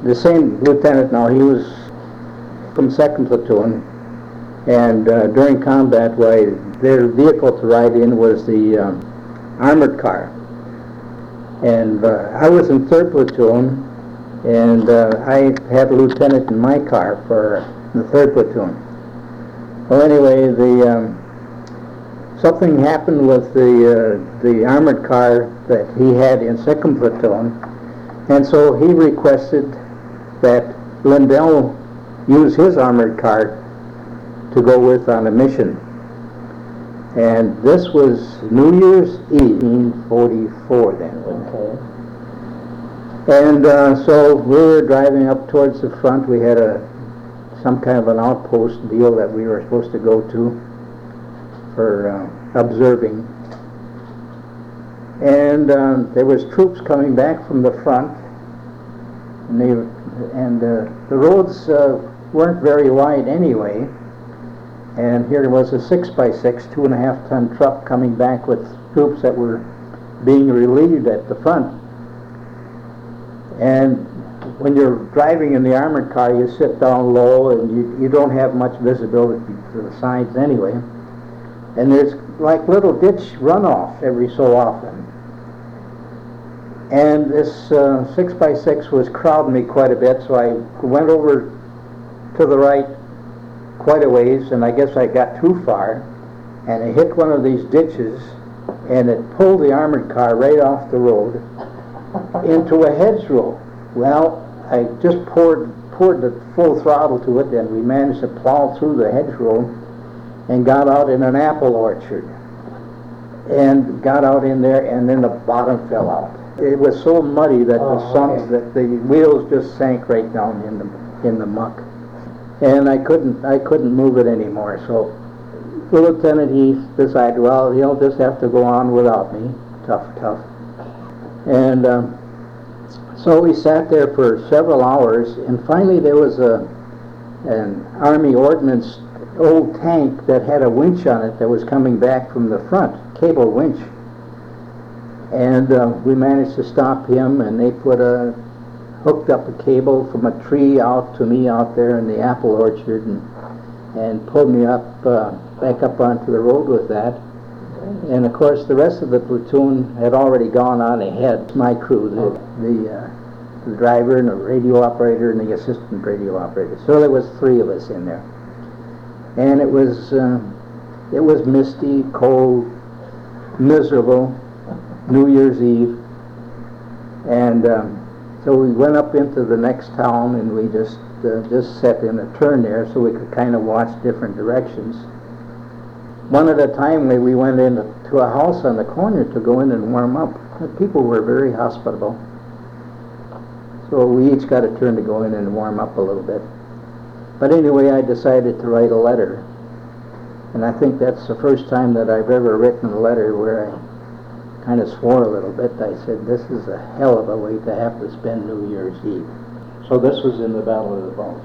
the same lieutenant now, he was from 2nd Platoon, and during combat, why their vehicle to ride in was the armored car. And I was in 3rd Platoon, and I had a lieutenant in my car for the 3rd Platoon. Well, anyway, something happened with the armored car that he had in 2nd Platoon, and so he requested that Lindell use his armored car to go with on a mission. And this was New Year's Eve, 1944 then. Okay. And so we were driving up towards the front. We had some kind of an outpost deal that we were supposed to go to for observing. And there was troops coming back from the front, and the roads weren't very wide anyway. And here was a 6x6, 2.5-ton truck coming back with troops that were being relieved at the front. And when you're driving in the armored car, you sit down low and you don't have much visibility to the sides anyway. And there's like little ditch runoff every so often. And this 6x6 was crowding me quite a bit, so I went over to the right quite a ways, and I guess I got too far, and I hit one of these ditches, and it pulled the armored car right off the road into a hedgerow. Well, I just poured the full throttle to it, and we managed to plow through the hedgerow and got out in an apple orchard, and got out in there, and then the bottom fell out. It was so muddy that that the wheels just sank right down in the muck. And I couldn't move it anymore. So the lieutenant, he decided, well, he'll just have to go on without me. Tough. And so we sat there for several hours, and finally there was an Army Ordnance old tank that had a winch on it that was coming back from the front, cable winch. And we managed to stop him, and they hooked up a cable from a tree out to me out there in the apple orchard, and pulled me up back up onto the road with that. And of course the rest of the platoon had already gone on ahead. My crew, the driver and the radio operator and the assistant radio operator. So there was 3 of us in there. And it was misty, cold, miserable, New Year's Eve. And so we went up into the next town, and we just set in a turn there so we could kind of watch different directions. One at a time, we went into a house on the corner to go in and warm up. The people were very hospitable. So we each got a turn to go in and warm up a little bit. But anyway, I decided to write a letter. And I think that's the first time that I've ever written a letter where I kind of swore a little bit. I said, this is a hell of a way to have to spend New Year's Eve. So this was in the Battle of the Bulge?